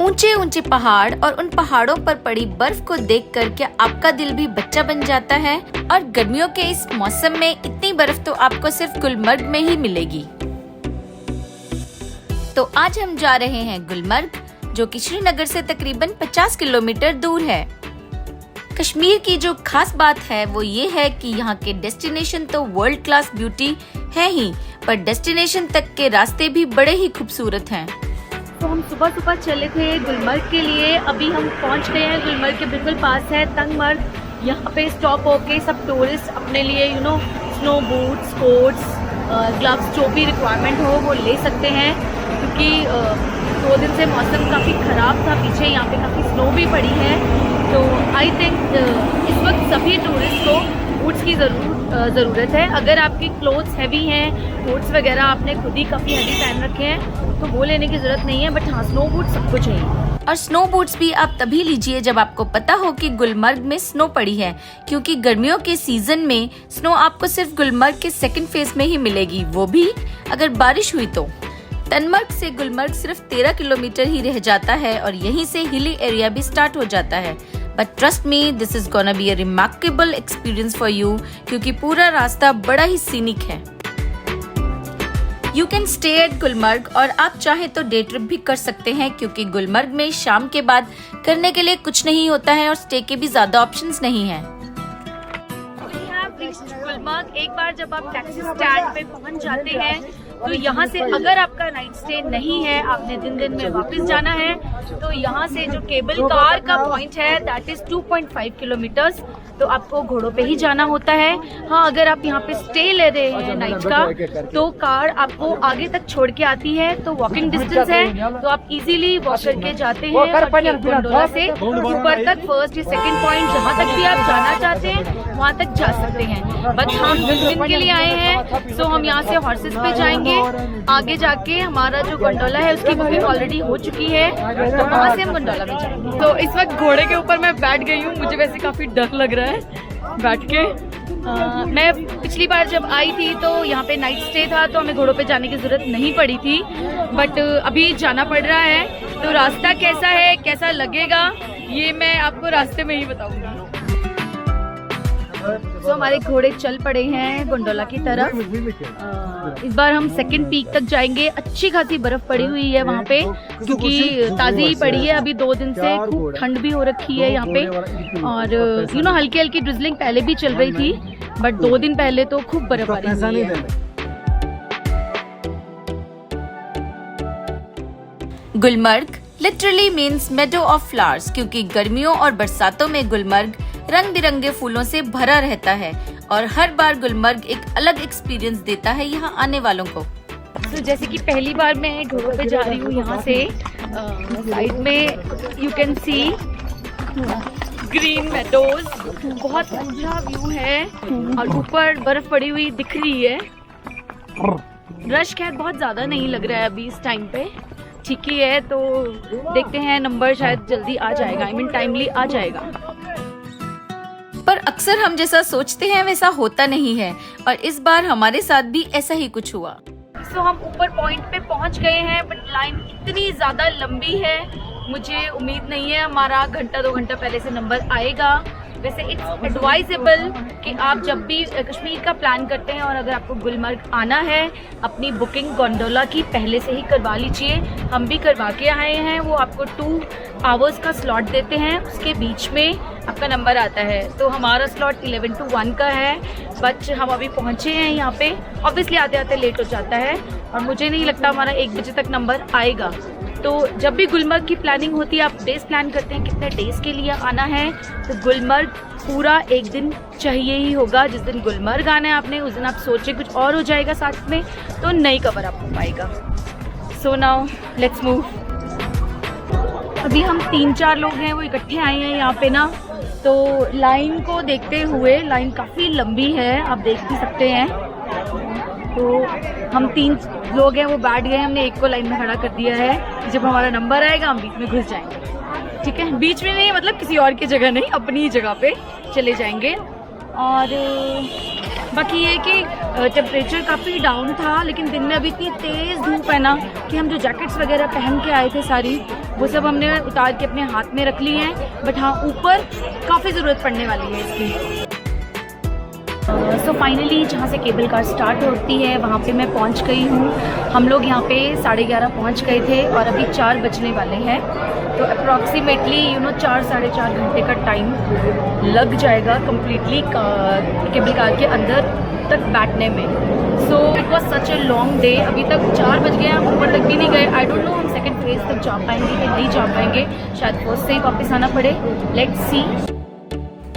ऊंचे ऊंचे पहाड़ और उन पहाड़ों पर पड़ी बर्फ को देखकर क्या आपका दिल भी बच्चा बन जाता है। और गर्मियों के इस मौसम में इतनी बर्फ तो आपको सिर्फ गुलमर्ग में ही मिलेगी। तो आज हम जा रहे हैं गुलमर्ग, जो कि श्रीनगर से तकरीबन 50 किलोमीटर दूर है। कश्मीर की जो खास बात है वो ये है कि यहाँ के डेस्टिनेशन तो वर्ल्ड क्लास ब्यूटी है ही, पर डेस्टिनेशन तक के रास्ते भी बड़े ही खूबसूरत हैं। तो हम सुबह सुबह चले थे गुलमर्ग के लिए, अभी हम पहुँच गए हैं। गुलमर्ग के बिल्कुल पास है तंगमर्ग। यहाँ पे स्टॉप होके सब टूरिस्ट अपने लिए स्नो बूट्स, कोट्स, ग्लव्स, जो भी रिक्वायरमेंट हो वो ले सकते हैं, क्योंकि 2 दिन से मौसम काफ़ी ख़राब था। पीछे यहाँ पे काफ़ी स्नो भी पड़ी है, तो आई थिंक इस वक्त सभी टूरिस्ट को बूट्स की ज़रूरत है। अगर आपके क्लोथ्स हैवी हैं, कोट्स वगैरह आपने खुद ही काफ़ी हैवी पहन रखे हैं, तो वो लेने की ज़रूरत नहीं है, बट हाँ, स्नो बूट्स सबको चाहिए। और स्नो बूट्स भी आप तभी लीजिए जब आपको पता हो कि गुलमर्ग में स्नो पड़ी है, क्योंकि गर्मियों के सीजन में स्नो आपको सिर्फ गुलमर्ग के सेकंड फेज में ही मिलेगी, वो भी अगर बारिश हुई तो। तंगमर्ग से गुलमर्ग सिर्फ 13 किलोमीटर ही रह जाता है और यहीं से हिली एरिया भी स्टार्ट हो जाता है। But trust me, this is gonna be a remarkable experience for you, क्योंकि पूरा रास्ता बड़ा ही सीनिक है। You can stay at Gulmarg, और आप चाहें तो डे ट्रिप भी कर सकते हैं, क्योंकि गुलमर्ग में शाम के बाद करने के लिए कुछ नहीं होता है और स्टे के भी ज्यादा ऑप्शंस नहीं हैं। गुलमर्ग एक बार जब आप टैक्सी स्टैंड पे पहुंच जाते हैं, तो यहाँ से अगर आपका नाइट स्टे नहीं है, आपने दिन में वापस जाना है, तो यहाँ से जो केबल कार का पॉइंट है दैट इज 2.5 किलोमीटर्स, तो आपको घोड़ों पे ही जाना होता है। हाँ, अगर आप यहाँ पे स्टे ले रहे हैं नाइट का, तो कार आपको आगे तक छोड़ के आती है, तो वॉकिंग डिस्टेंस है, तो आप इजीली वॉक करके जाते हैं और गोंडोला से ऊपर तक फर्स्ट या सेकंड पॉइंट जहाँ तक भी आप जाना चाहते हैं वहाँ तक जा सकते हैं। बट हम 2 दिन के लिए आए हैं, तो हम यहाँ से हॉर्सेस पे जाएंगे। आगे जाके हमारा जो गोंडोला है उसकी बुकिंग ऑलरेडी हो चुकी है, तो वहाँ से हम गोंडोला में जाएंगे। तो इस वक्त घोड़े के ऊपर मैं बैठ गई हूँ, मुझे वैसे काफी डर लग रहा है बैठ के। मैं पिछली बार जब आई थी तो यहाँ पे नाइट स्टे था, तो हमें घोड़ों पे जाने की जरूरत नहीं पड़ी थी, बट अभी जाना पड़ रहा है। तो रास्ता कैसा है, कैसा लगेगा, ये मैं आपको रास्ते में ही बताऊंगी। तो हमारे घोड़े चल पड़े हैं गोंडोला की तरफ। इस बार हम सेकंड पीक तक जाएंगे। अच्छी खासी बर्फ पड़ी हुई है वहाँ पे, क्योंकि ताज़ी ही पड़ी है। अभी 2 दिन से खूब ठंड भी हो रखी है यहाँ पे, और हल्की हल्की ड्रिजलिंग पहले भी चल रही थी, बट 2 दिन पहले तो खूब बर्फबारी हुई है। Gulmarg literally means Medo of flowers, क्योंकि गर्मियों और बरसातों में गुलमर्ग रंग बिरंगे फूलों से भरा रहता है, और हर बार गुलमर्ग एक अलग एक्सपीरियंस देता है यहाँ आने वालों को। तो जैसे कि पहली बार मैं घोड़ों पे जा रही हूँ, यहाँ से साइड में you can C green meadows, बहुत अच्छा व्यू है, और ऊपर बर्फ पड़ी हुई दिख रही है। रश खैर बहुत ज्यादा नहीं लग रहा है अभी इस टाइम पे, ठीक ही है। तो देखते हैं, नंबर शायद जल्दी आ जाएगा, टाइमली आ जाएगा। पर अक्सर हम जैसा सोचते हैं वैसा होता नहीं है, और इस बार हमारे साथ भी ऐसा ही कुछ हुआ। तो हम ऊपर पॉइंट पे पहुंच गए हैं, बट लाइन इतनी ज्यादा लंबी है, मुझे उम्मीद नहीं है हमारा 1-2 घंटा पहले से नंबर आएगा। वैसे इट्स एडवाइजेबल कि आप जब भी कश्मीर का प्लान करते हैं और अगर आपको गुलमर्ग आना है, अपनी बुकिंग गोंडोला की पहले से ही करवा लीजिए। हम भी करवा के आए हैं। वो आपको 2 आवर्स का स्लॉट देते हैं, उसके बीच में आपका नंबर आता है। तो हमारा स्लॉट 11 to 1 का है, बट हम अभी पहुंचे हैं यहाँ पे। ऑब्वियसली आते आते लेट हो जाता है, और मुझे नहीं लगता हमारा 1 बजे तक नंबर आएगा। तो जब भी गुलमर्ग की प्लानिंग होती है, आप डेज प्लान करते हैं कितने डेज के लिए आना है, तो गुलमर्ग पूरा 1 दिन चाहिए ही होगा। जिस दिन गुलमर्ग आना है आपने, उस दिन आप सोचे कुछ और हो जाएगा साथ में, तो नहीं कवर आप हो पाएगा। So now let's move. अभी हम 3-4 लोग हैं, वो इकट्ठे आए हैं यहाँ पे ना, तो लाइन को देखते हुए, लाइन काफ़ी लंबी है, आप देख भी सकते हैं। तो हम 3 लोग हैं, वो बैठ गए, हमने एक को लाइन में खड़ा कर दिया है। जब हमारा नंबर आएगा हम बीच में घुस जाएंगे, ठीक है? बीच में नहीं, मतलब किसी और की जगह नहीं, अपनी जगह पे चले जाएंगे। और बाकी ये कि टेम्परेचर काफ़ी डाउन था, लेकिन दिन में अभी इतनी तेज़ धूप है ना कि हम जो जैकेट्स वगैरह पहन के आए थे सारी, वो सब हमने उतार के अपने हाथ में रख ली हैं। बट हाँ, ऊपर काफ़ी ज़रूरत पड़ने वाली है इसकी। सो फाइनली जहाँ से केबल कार स्टार्ट होती है वहाँ पे मैं पहुँच गई हूँ। हम लोग यहाँ पे 11:30 पहुँच गए थे और अभी 4 बजने वाले हैं। तो अप्रॉक्सीमेटली 4 साढ़े 4 घंटे का टाइम लग जाएगा कम्प्लीटली केबल कार के अंदर तक बैठने में। So it was such a long day. अभी तक 4 बज गए, हम ऊपर तक भी नहीं गए। आई डोंट नो हम सेकेंड फेज तक जा पाएंगे कि नहीं जा पाएंगे, शायद फर्स्ट से ही वापस आना पड़े। Let's see.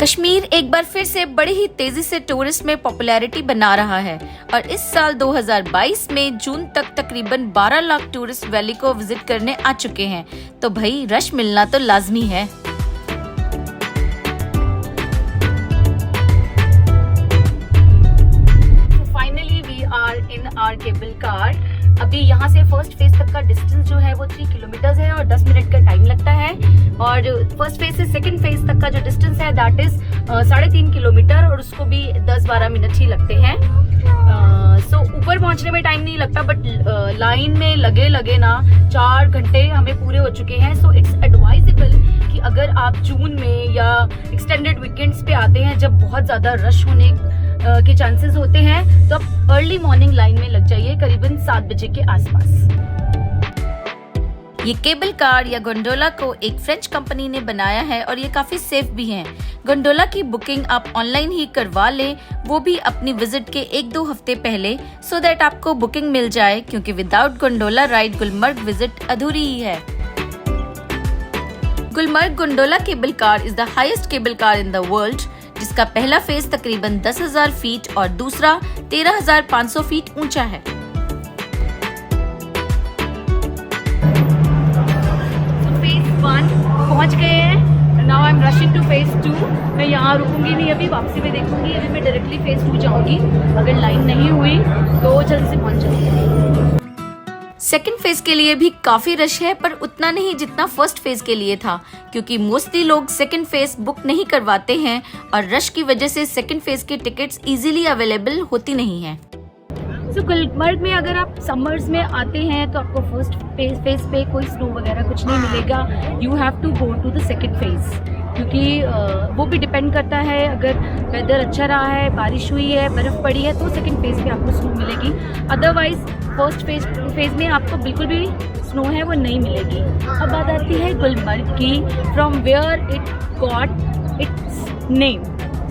कश्मीर एक बार फिर से बड़ी ही तेजी से टूरिस्ट में पॉपुलैरिटी बना रहा है और इस साल 2022 में जून तक तकरीबन 12 लाख टूरिस्ट वैली को विजिट करने आ चुके हैं। तो भाई रश मिलना तो लाजमी है। Finally we are in our cable car. अभी यहाँ से फर्स्ट फेज तक का डिस्टेंस जो है वो 3 किलोमीटर है और 10 मिनट का टाइम लगता है। और फर्स्ट फेज से सेकंड फेज तक का जो डिस्टेंस है दैट इज 3.5 किलोमीटर और उसको भी 10-12 मिनट ही लगते हैं। सो ऊपर पहुँचने में टाइम नहीं लगता, बट लाइन में लगे ना 4 घंटे हमें पूरे हो चुके हैं। सो इट्स एडवाइजेबल कि अगर आप जून में या एक्सटेंडेड वीकेंड्स पे आते हैं जब बहुत ज़्यादा रश होने के चांसेस होते हैं, तो आप अर्ली मॉर्निंग लाइन में लग जाइए करीबन 7 बजे के आसपास। ये केबल कार या गोंडोला को एक फ्रेंच कंपनी ने बनाया है और ये काफी सेफ भी है। गोंडोला की बुकिंग आप ऑनलाइन ही करवा लें, वो भी अपनी विजिट के 1-2 हफ्ते पहले, सो दैट आपको बुकिंग मिल जाए, क्योंकि without gondola ride Gulmarg visit अधूरी ही है। Gulmarg gondola cable car is the highest cable car in the world, जिसका पहला फेज तकरीबन 10,000 फीट और दूसरा 13,500 फीट ऊंचा है। पहुंच गए हैं। Now I am rushing two phase 2। मैं यहाँ रुकूंगी नहीं, अभी वापसी में देखूंगी। अभी मैं डायरेक्टली फेज 2 जाऊंगी। अगर लाइन नहीं हुई तो जल्दी से पहुंच जाऊंगी। सेकेंड फेज के लिए भी काफी रश है, पर उतना नहीं जितना फर्स्ट फेज के लिए था, क्योंकि मोस्टली लोग सेकेंड फेज बुक नहीं करवाते हैं और रश की वजह से सेकेंड फेज की टिकट्स इजीली अवेलेबल होती नहीं है। तो गुलमर्ग में अगर आप समर्स में आते हैं तो आपको फर्स्ट फेज पे कोई स्नो वगैरह कुछ नहीं मिलेगा। You have to go to the second phase, क्योंकि वो भी डिपेंड करता है। अगर वेदर अच्छा रहा है, बारिश हुई है, बर्फ़ पड़ी है, तो सेकेंड फेज पे आपको स्नो मिलेगी। अदरवाइज फर्स्ट फेज में आपको बिल्कुल भी स्नो है वो नहीं मिलेगी। अब बात आती है गुलमर्ग की, from where it got its name.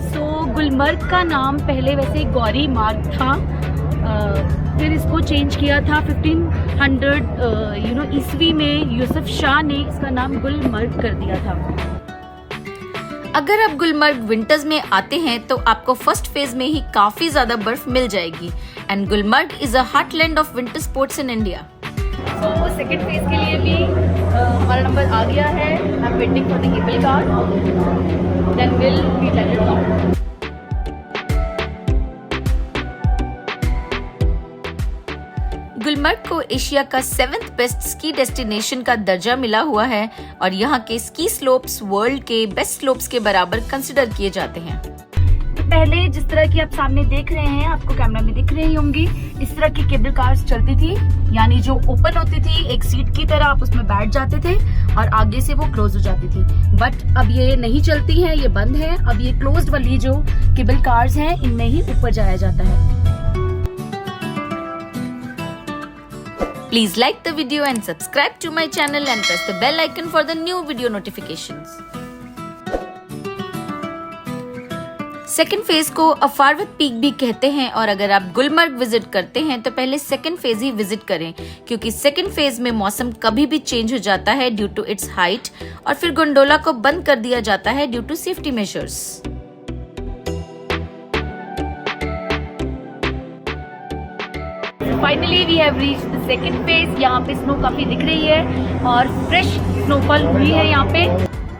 So Gulmarg का नाम पहले वैसे गौरी मार्ग था, फिर इसको चेंज किया था 1500 ईस्वी में। यूसुफ शाह ने इसका नाम गुलमर्ग कर दिया था। अगर आप गुलमर्ग विंटर्स में आते हैं तो आपको फर्स्ट फेज में ही काफी ज्यादा बर्फ मिल जाएगी। And Gulmarg is a heartland of winter sports in India. तो सेकेंड फेज के लिए भी हमारा नंबर आ गया है। I am waiting for the cable car, then will be landed down. Gulmarg को एशिया का 7th बेस्ट स्की डेस्टिनेशन का दर्जा मिला हुआ है और यहाँ के स्की स्लोप्स वर्ल्ड के बेस्ट स्लोप्स के बराबर कंसिडर किए जाते हैं। तो पहले जिस तरह की आप सामने देख रहे हैं, आपको कैमरा में दिख रही होंगी, इस तरह की केबल कार्स चलती थी, यानी जो ओपन होती थी एक सीट की तरह, आप उसमें बैठ जाते थे और आगे से वो क्लोज हो जाती थी। बट अब ये नहीं चलती है, ये बंद है। अब ये क्लोज्ड वाली जो केबल कार्स हैं इनमें ही ऊपर जाया जाता है। Please like the video and subscribe to my channel and press the bell icon for the new video notifications. Second phase को अफारवत पीक भी कहते हैं और अगर आप गुलमर्ग विजिट करते हैं तो पहले सेकेंड फेज ही विजिट करें, क्योंकि सेकेंड फेज में मौसम कभी भी चेंज हो जाता है ड्यू टू इट्स हाइट और फिर गोंडोला को बंद कर दिया जाता है due to safety measures. Finally we have reached the second phase. यहाँ पे स्नो काफी दिख रही है और फ्रेश स्नोफॉल हुई है यहाँ पे।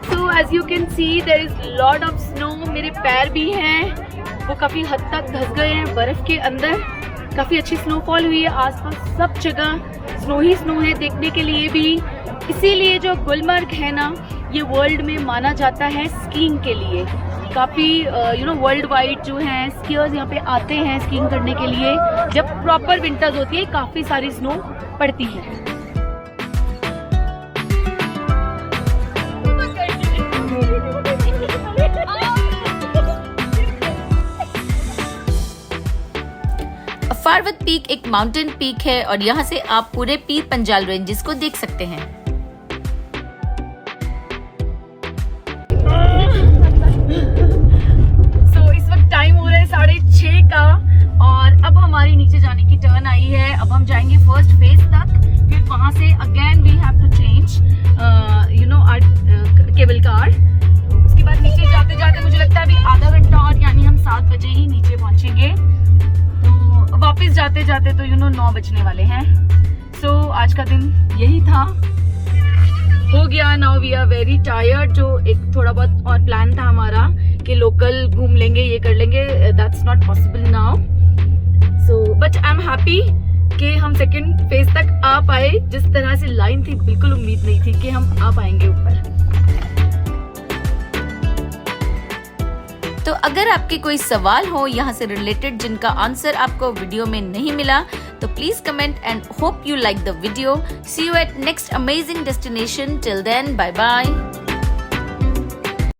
So as you can see there is lot of snow. मेरे पैर भी हैं वो काफी हद तक धंस गए हैं बर्फ के अंदर। काफी अच्छी स्नोफॉल हुई है, आसपास सब जगह स्नो ही स्नो है देखने के लिए भी। इसीलिए जो गुलमर्ग है ना, ये वर्ल्ड में माना जाता है स्कीइंग के लिए। काफ़ी वर्ल्ड वाइड जो हैं स्कीयर्स यहाँ पे आते हैं स्कीइंग करने के लिए। जब प्रॉपर विंटर्स होती है काफ़ी सारी स्नो पड़ती है। फारवत पीक एक माउंटेन पीक है और यहाँ से आप पूरे पीर पंजाल रेंजेस को देख सकते हैं। इस वक्त टाइम हो रहा है 6:30 का और अब हमारी नीचे जाने की टर्न आई है। अब हम जाएंगे फर्स्ट फेज तक, फिर वहां से again we have to change our cable car. उसके बाद नीचे जाते जाते मुझे लगता है अभी आधा घंटा और, यानी हम 7 बजे ही नीचे पहुंचेंगे। तो वापस जाते जाते तो 9 बजने वाले हैं। आज का दिन यही था, हो गया। Now we are very tired. जो एक थोड़ा बहुत और प्लान था हमारा कि लोकल घूम लेंगे, ये कर लेंगे, that's not possible now. But I am happy कि हम सेकंड फेज तक आ पाए। जिस तरह से लाइन थी बिल्कुल उम्मीद नहीं थी कि हम आ पाएंगे ऊपर। तो अगर आपके कोई सवाल हो यहाँ से रिलेटेड जिनका आंसर आपको वीडियो में नहीं मिला, तो please comment and hope you like the video. See you at next amazing destination. Till then, bye bye.